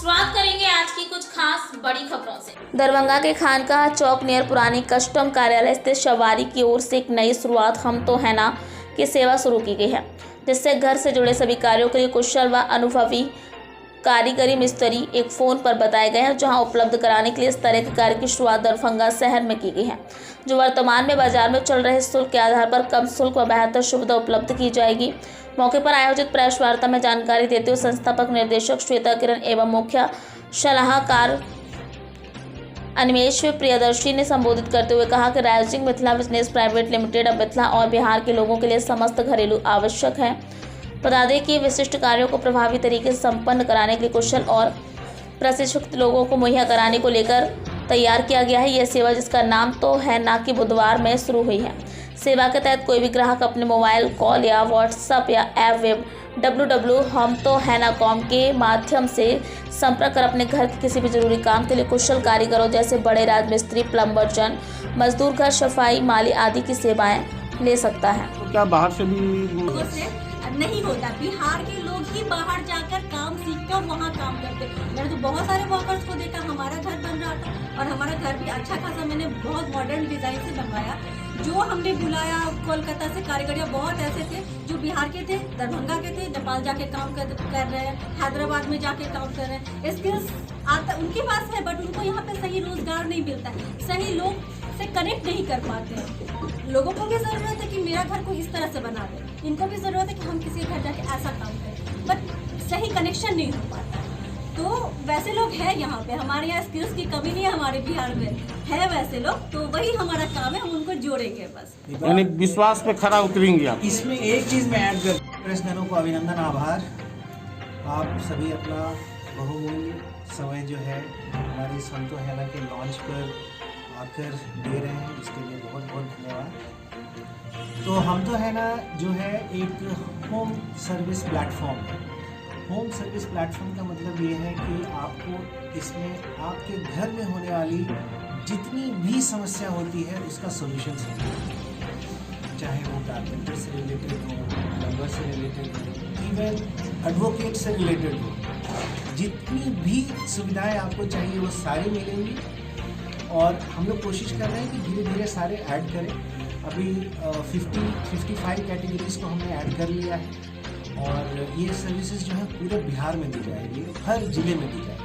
शुरुआत करेंगे आज की कुछ खास बड़ी खबरों से। दरभंगा के खानकाह चौक नियर पुरानी कस्टम कार्यालय स्थित शवारी की ओर से एक नई शुरुआत हम तो है ना की सेवा शुरू की गई है, जिससे घर से जुड़े सभी कार्यों के लिए कुशल व अनुभवी कारीगरी मिस्त्री एक फ़ोन पर बताए गए हैं, जहां उपलब्ध कराने के लिए इस तरह के कार्य की शुरुआत दरभंगा शहर में की गई है, जो वर्तमान में बाजार में चल रहे शुल्क के आधार पर कम शुल्क व बेहतर सुविधा उपलब्ध की जाएगी। मौके पर आयोजित प्रेस वार्ता में जानकारी देते हुए संस्थापक निर्देशक श्वेता किरण एवं मुख्य सलाहकार अनिमेश प्रियदर्शी ने संबोधित करते हुए कहा कि rising Mithila business private limited अब मिथिला और बिहार के लोगों के लिए समस्त घरेलू आवश्यक है। बता दें कि विशिष्ट कार्यों को प्रभावी तरीके से संपन्न कराने के लिए कुशल और प्रशिक्षित लोगों को मुहैया कराने को लेकर तैयार किया गया है। यह सेवा, जिसका नाम तो है ना कि बुधवार में शुरू हुई है। सेवा के तहत कोई भी ग्राहक अपने मोबाइल कॉल या व्हाट्सएप या ऐप वेब www.humtohena.com के माध्यम से संपर्क कर अपने घर के किसी भी जरूरी काम के लिए कुशल कारीगरों जैसे बड़े राजमिस्त्री, प्लम्बर, जन मजदूर, घर सफाई, माली आदि की सेवाएं ले सकता है। तो क्या बाहर से भी नहीं होता? बिहार के लोग ही बाहर जाकर काम सीखते और वहाँ काम करते। मैंने तो बहुत सारे वर्कर्स को देखा, हमारा घर बन रहा था और हमारा घर भी अच्छा खासा मैंने बहुत मॉडर्न डिजाइन से बनवाया। जो हमने बुलाया कोलकाता से कारीगरिया बहुत ऐसे थे जो बिहार के थे, दरभंगा के थे, नेपाल जाके काम कर रहे हैं, हैदराबाद में जाके काम कर रहे हैं। स्किल्स आता उनके पास है, बट उनको यहाँ पे सही रोजगार नहीं मिलता है, सही लोग से कनेक्ट नहीं कर पाते हैं। लोगों को भी ज़रूरत है कि मेरा घर को इस तरह से बना दे, इनको भी ज़रूरत है कि हम किसी घर जाके ऐसा काम करें, बट सही कनेक्शन नहीं हो पाता। तो वैसे लोग हैं यहाँ पे, हमारे यहाँ स्किल्स की कमी नहीं है, हमारे बिहार में है वैसे लोग, तो वही हमारा काम है, हम उनको जोड़ेंगे बस। यानी विश्वास पे खरा उतरेंगे आप। इसमें एक चीज़ मैं ऐड कर, प्रेसजनों को अभिनंदन, आभार। आप सभी अपना बहुमूल्य समय जो है हमारे हम तो है ना के लॉन्च पर आकर दे रहे हैं, इसके लिए बहुत बहुत धन्यवाद। तो हम तो है ना जो है एक होम सर्विस प्लेटफॉर्म है। होम सर्विस प्लेटफॉर्म का मतलब ये है कि आपको इसमें आपके घर में होने वाली जितनी भी समस्या होती है उसका सोल्यूशन है, चाहे वो कारपेंटर से रिलेटेड हो, प्लम्बर से रिलेटेड हो, इवन एडवोकेट से रिलेटेड हो, जितनी भी सुविधाएं आपको चाहिए वो सारी मिलेंगी। और हम लोग कोशिश कर रहे हैं कि धीरे धीरे सारे ऐड करें। अभी 55 कैटेगरीज को हमने ऐड कर लिया है और ये सर्विसेज जो है पूरे बिहार में दी जाएगी, हर ज़िले में दी जाएगी।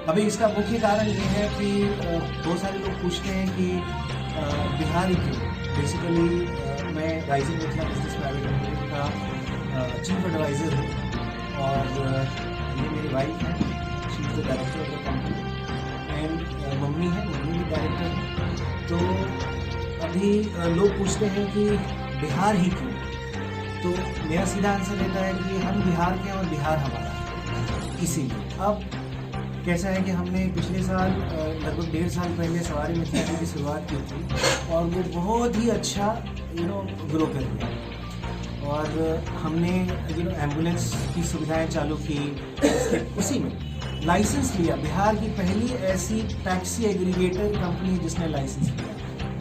अभी इसका मुख्य कारण ये है कि बहुत सारे लोग पूछते हैं कि बिहार क्यों। बेसिकली मैं rising Mithila business private limited का चीफ एडवाइज़र हूँ और ये मेरी वाइफ है, she is the director of the company, and mummy है, मम्मी भी डायरेक्टर है। तो अभी लोग पूछते हैं कि बिहार ही क्यों, तो मेरा सीधा आंसर रहता है कि हम बिहार के हैं और बिहार हमारा है। इसीलिए अब कैसा है कि हमने पिछले साल लगभग 1.5 साल पहले सवारी मिथिला की शुरुआत की थी और वो बहुत ही अच्छा ग्रो कर गया। और हमने एम्बुलेंस की सुविधाएं चालू की, उसी में लाइसेंस लिया। बिहार की पहली ऐसी टैक्सी एग्रीगेटर कंपनी है जिसने लाइसेंस लिया।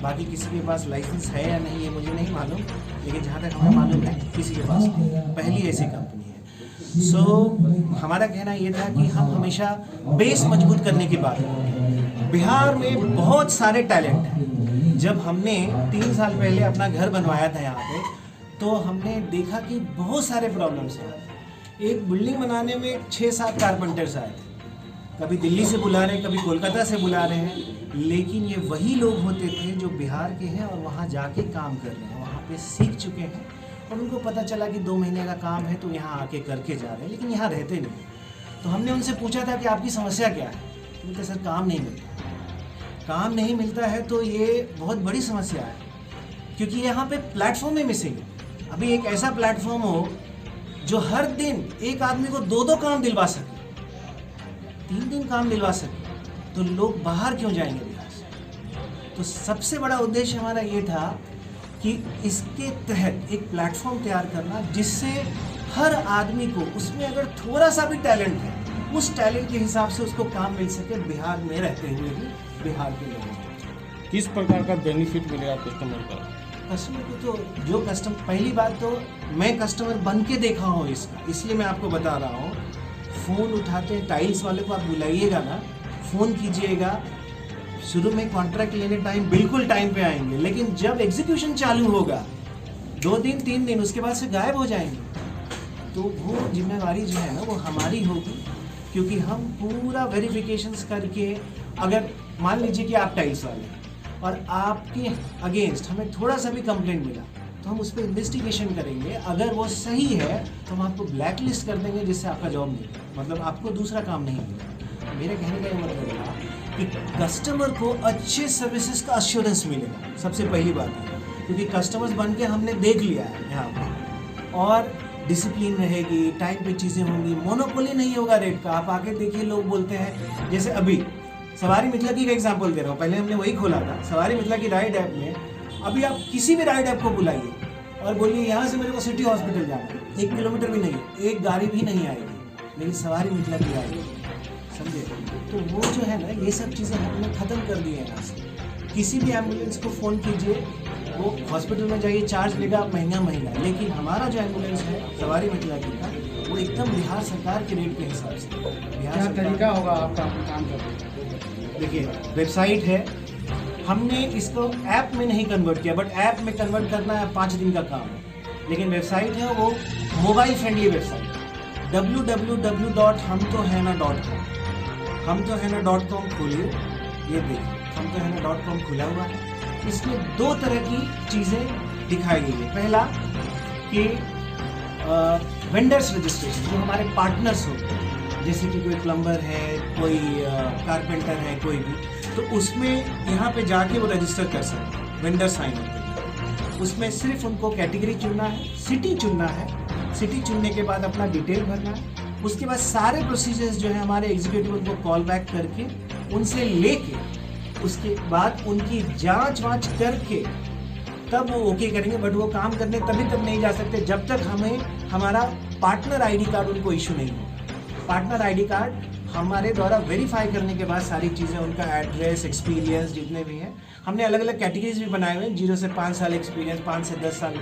बाकी किसी के पास लाइसेंस है या नहीं ये मुझे नहीं मालूम, लेकिन जहाँ तक हमें मालूम है किसी के पास पहली ऐसी कंपनी है। सो हमारा कहना ये था कि हम हमेशा बेस मजबूत करने की बात करते। बिहार में बहुत सारे टैलेंट हैं। जब हमने 3 साल पहले अपना घर बनवाया था यहाँ पे, तो हमने देखा कि बहुत सारे प्रॉब्लम्स हैं। एक बिल्डिंग बनाने में 6-7 कारपेंटर्स आए थे, कभी दिल्ली से बुला रहे हैं, कभी कोलकाता से बुला रहे हैं, लेकिन ये वही लोग होते थे जो बिहार के हैं और वहाँ जाके काम कर रहे हैं, वहाँ पे सीख चुके हैं और उनको पता चला कि 2 महीने का काम है तो यहाँ आके करके जा रहे हैं, लेकिन यहाँ रहते नहीं। तो हमने उनसे पूछा था कि आपकी समस्या क्या है, तो उनके सर काम नहीं मिलता। काम नहीं मिलता है तो ये बहुत बड़ी समस्या है, क्योंकि यहाँ पे प्लेटफॉर्म में मिसिंग है। अभी एक ऐसा प्लेटफॉर्म हो जो हर दिन एक आदमी को 2-2 काम दिलवा सके, 3 काम दिलवा सके, तो लोग बाहर क्यों जाएंगे बिहार से। तो सबसे बड़ा उद्देश्य हमारा ये था कि इसके तहत एक प्लेटफॉर्म तैयार करना जिससे हर आदमी को उसमें अगर थोड़ा सा भी टैलेंट है, उस टैलेंट के हिसाब से उसको काम मिल सके बिहार में रहते हुए भी बिहार के लोगों को। किस प्रकार का बेनिफिट मिलेगा कस्टमर का? कस्टमर को तो जो पहली बात तो मैं कस्टमर बन के देखा हूँ इसका, इसलिए मैं आपको बता रहा हूँ। फ़ोन उठाते हैं टाइल्स वाले को आप बुलाइएगा ना, फ़ोन कीजिएगा, शुरू में कॉन्ट्रैक्ट लेने टाइम बिल्कुल टाइम पे आएंगे, लेकिन जब एग्जीक्यूशन चालू होगा 2 दिन 3 दिन उसके बाद से गायब हो जाएंगे। तो वो जिम्मेवारी जो है ना वो हमारी होगी, क्योंकि हम पूरा वेरिफिकेशंस करके, अगर मान लीजिए कि आप टाइल्स वाले हैं और आपके अगेंस्ट हमें थोड़ा सा भी कंप्लेंट मिला तो हम उस पर इन्वेस्टिगेशन करेंगे। अगर वो सही है तो हम आपको ब्लैक लिस्ट कर देंगे, जिससे आपका जॉब नहीं, मतलब आपको दूसरा काम नहीं मिलेगा। मेरे कहने का ये मतलब है कि कस्टमर को अच्छे सर्विसेज का अश्योरेंस मिलेगा, सबसे पहली बात है, क्योंकि कस्टमर्स बन के हमने देख लिया है यहाँ पर। और डिसिप्लिन रहेगी, टाइम पे चीज़ें होंगी, मोनोपोली नहीं होगा रेट का। आप आके देखिए, लोग बोलते हैं, जैसे अभी सवारी मिथिला की का एग्जांपल दे रहा हूँ, पहले हमने वही खोला था सवारी मिथिला की राइड ऐप में। अभी आप किसी भी राइड ऐप को बुलाइए और बोलिए यहाँ से मेरे को सिटी हॉस्पिटल जाना है, 1 किलोमीटर भी नहीं, एक गाड़ी भी नहीं आएगी, लेकिन सवारी मिथिला की आएगी, समझे। तो वो जो है ना, ये सब चीज़ें हमने ख़त्म कर दी है यहाँ से। किसी भी एम्बुलेंस को फ़ोन कीजिए, वो हॉस्पिटल में जाइए, चार्ज लेगा महंगा, लेकिन हमारा जो एम्बुलेंस है सवारी मिथिला की का, वो एकदम बिहार सरकार के रेट के हिसाब से। क्या तरीका होगा आपका काम करने का? देखिए, वेबसाइट है, हमने इसको ऐप में नहीं कन्वर्ट किया, बट ऐप में कन्वर्ट करना है 5 दिन का काम है। लेकिन वेबसाइट है वो mobile friendly website, www.humtohena.com। humtohena.com खोलिए, ये देखिए humtohena.com खुला हुआ है। इसमें 2 तरह की चीज़ें दिखाई गई है। पहला कि वेंडर्स रजिस्ट्रेशन, जो हमारे पार्टनर्स होते हैं, जैसे कि कोई प्लम्बर है, कोई कारपेंटर है, कोई भी, तो उसमें यहाँ पे जाके वो रजिस्टर कर सकते हैं वेंडर साइन अप। उसमें सिर्फ उनको कैटेगरी चुनना है, सिटी चुनना है, सिटी चुनने के बाद अपना डिटेल भरना है। उसके बाद सारे प्रोसीजर्स जो है हमारे एग्जीक्यूटिव उनको कॉल बैक करके उनसे लेके, उसके बाद उनकी जांच वाँच करके तब वो ओके करेंगे। बट वो काम करने तभी तक नहीं जा सकते जब तक हमें हमारा पार्टनर आईडी कार्ड उनको इशू नहीं हो। पार्टनर आईडी कार्ड हमारे द्वारा वेरीफाई करने के बाद सारी चीज़ें, उनका एड्रेस, एक्सपीरियंस जितने भी हैं, हमने अलग अलग कैटेगरीज भी बनाए हुए हैं। 0 से 5 साल एक्सपीरियंस, 5 से 10 साल,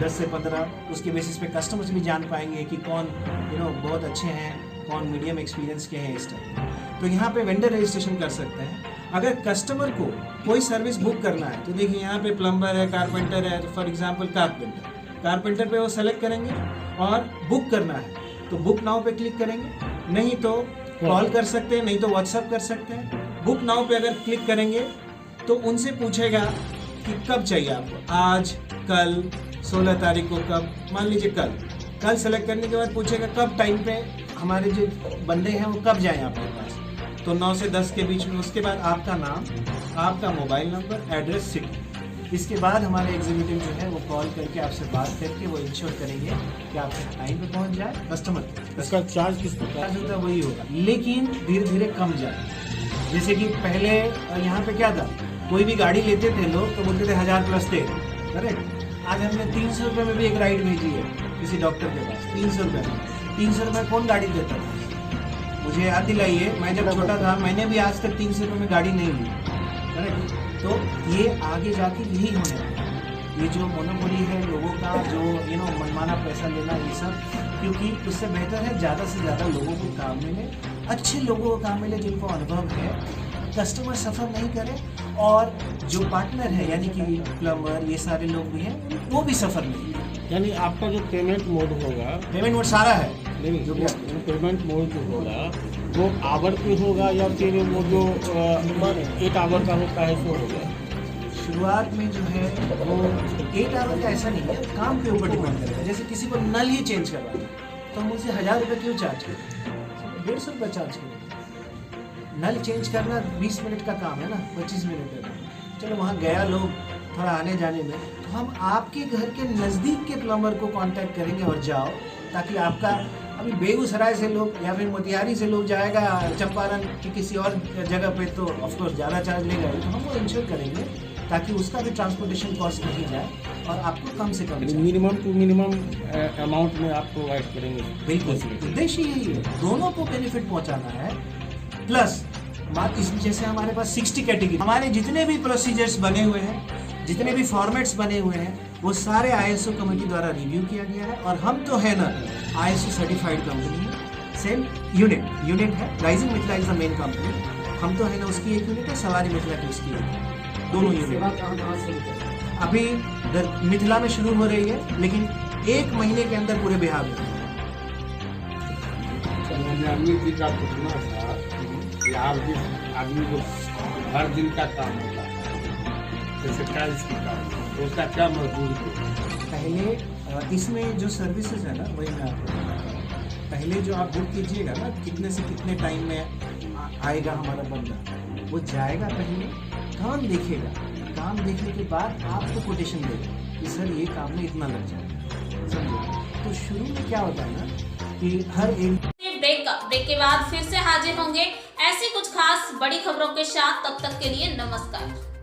10 से 15, उसके बेसिस पे कस्टमर्स भी जान पाएंगे कि कौन बहुत अच्छे हैं, कौन मीडियम एक्सपीरियंस के हैं इस टाइप। तो यहाँ पे वेंडर रजिस्ट्रेशन कर सकते हैं। अगर कस्टमर को कोई सर्विस बुक करना है तो देखिए यहाँ पे प्लम्बर है, कारपेंटर है, तो फॉर एग्जांपल कारपेंटर पे वो सेलेक्ट करेंगे और बुक करना है तो बुक नाउ पे क्लिक करेंगे, नहीं तो कॉल कर सकते हैं, नहीं तो व्हाट्सएप कर सकते हैं। बुक नाउ पे अगर क्लिक करेंगे तो उनसे पूछेगा कि कब चाहिए आपको, आज, कल, 16 तारीख को, कब, मान लीजिए कल सेलेक्ट करने के बाद पूछेगा कब टाइम पे हमारे जो बंदे हैं वो कब जाएं आपके पास, तो 9 से 10 के बीच में। उसके बाद आपका नाम, आपका मोबाइल नंबर, एड्रेस, सिटी। इसके बाद हमारे एग्जीक्यूटिव जो है वो कॉल करके आपसे बात करके वो इंश्योर करेंगे कि आपसे टाइम पे पहुंच जाए कस्टमर। इसका चार्ज किस प्रकार चार्ज होता है वही होगा, लेकिन धीरे धीरे कम जाए। जैसे कि पहले यहाँ पे क्या था, कोई भी गाड़ी लेते थे लोग तो बोलते थे 1000 प्लस तेल, करेक्ट। आज हमने 300 रुपये में भी एक राइड भेजी है किसी डॉक्टर के पास, 300 रुपये में। 300 रुपये कौन गाड़ी देता था? मुझे याद दिलाइए, मैं जब छोटा था मैंने भी आज तक 300 रुपये में गाड़ी नहीं ली, करेक्ट। तो ये आगे जाके यही होने वाला है, ये जो मोनोपोली है लोगों का, जो मनमाना पैसा लेना, ये सब, क्योंकि उससे बेहतर है ज़्यादा से ज़्यादा लोगों को काम मिले, अच्छे लोगों को काम मिले जिनको अनुभव है, कस्टमर सफ़र नहीं करे, और जो पार्टनर है यानी कि प्लम्बर, ये सारे लोग भी हैं, वो भी सफ़र नहीं करे। यानी आपका जो पेमेंट मोड होगा, पेमेंट मोड सारा है, नहीं जो पेमेंट मोड जो होगा वो आवर पे होगा या फिर वो जो 8 आवर का होता है सो होगा? शुरुआत में जो है वो 8 आवर का ऐसा नहीं है, काम के ऊपर डिपेंड करता है। जैसे किसी को नल ही चेंज करवाना है तो हम उसे 1000 रुपये क्यों चार्ज करें, 150 रुपये चार्ज करें। नल चेंज करना 20 मिनट का काम है ना, 25 मिनट का। चलो वहाँ गया लोग थोड़ा आने जाने में, तो हम आपके घर के नज़दीक के प्लम्बर को कांटेक्ट करेंगे और जाओ, ताकि आपका, अभी बेगूसराय से लोग या फिर मोतिहारी से लोग जाएगा चंपारण की किसी और जगह पे तो ऑफकोर्स ज़्यादा चार्ज लेगा, तो हम वो इंश्योर करेंगे ताकि उसका भी ट्रांसपोर्टेशन कॉस्ट नहीं जाए और आपको कम से कम मिनिमम टू मिनिमम अमाउंट में आप प्रोवाइड करेंगे। बिल्कुल, उद्देश्य यही है, दोनों को बेनिफिट पहुंचाना है। प्लस जैसे हमारे पास 60 कैटेगरी, हमारे जितने भी प्रोसीजर्स बने हुए हैं, जितने भी फॉर्मेट्स बने हुए हैं, वो सारे ISO कमेटी द्वारा रिव्यू किया गया है। और हम तो है ना ISO सर्टिफाइड कंपनी है, सेम यूनिट है। Rising Mithila is the main company. हम तो है ना उसकी एक यूनिट है, सवारी मिथिला की उसकी एक, दोनों यूनिट अभी मिथिला में शुरू हो रही है, लेकिन 1 महीने के अंदर पूरे बिहार में। अमित जी का पूछना था कि आप जिस आदमी को हर दिन का काम होता है, जैसे टाइल्स की काम, तो उसका क्या मजदूरी है? पहले इसमें जो सर्विसेज है ना, वही मैं आपको बताता हूँ। पहले जो आप बुक कीजिएगा ना, कितने से कितने टाइम में आएगा हमारा बंदा, वो जाएगा, पहले काम देखेगा, काम देखने के बाद आपको कोटेशन देगा कि सर ये काम में इतना लग जाएगा, समझे। तो शुरू में क्या होता है ना कि हर एक ब्रेक के बाद फिर से हाजिर होंगे ऐसी कुछ खास बड़ी खबरों के साथ। तब तक के लिए नमस्कार।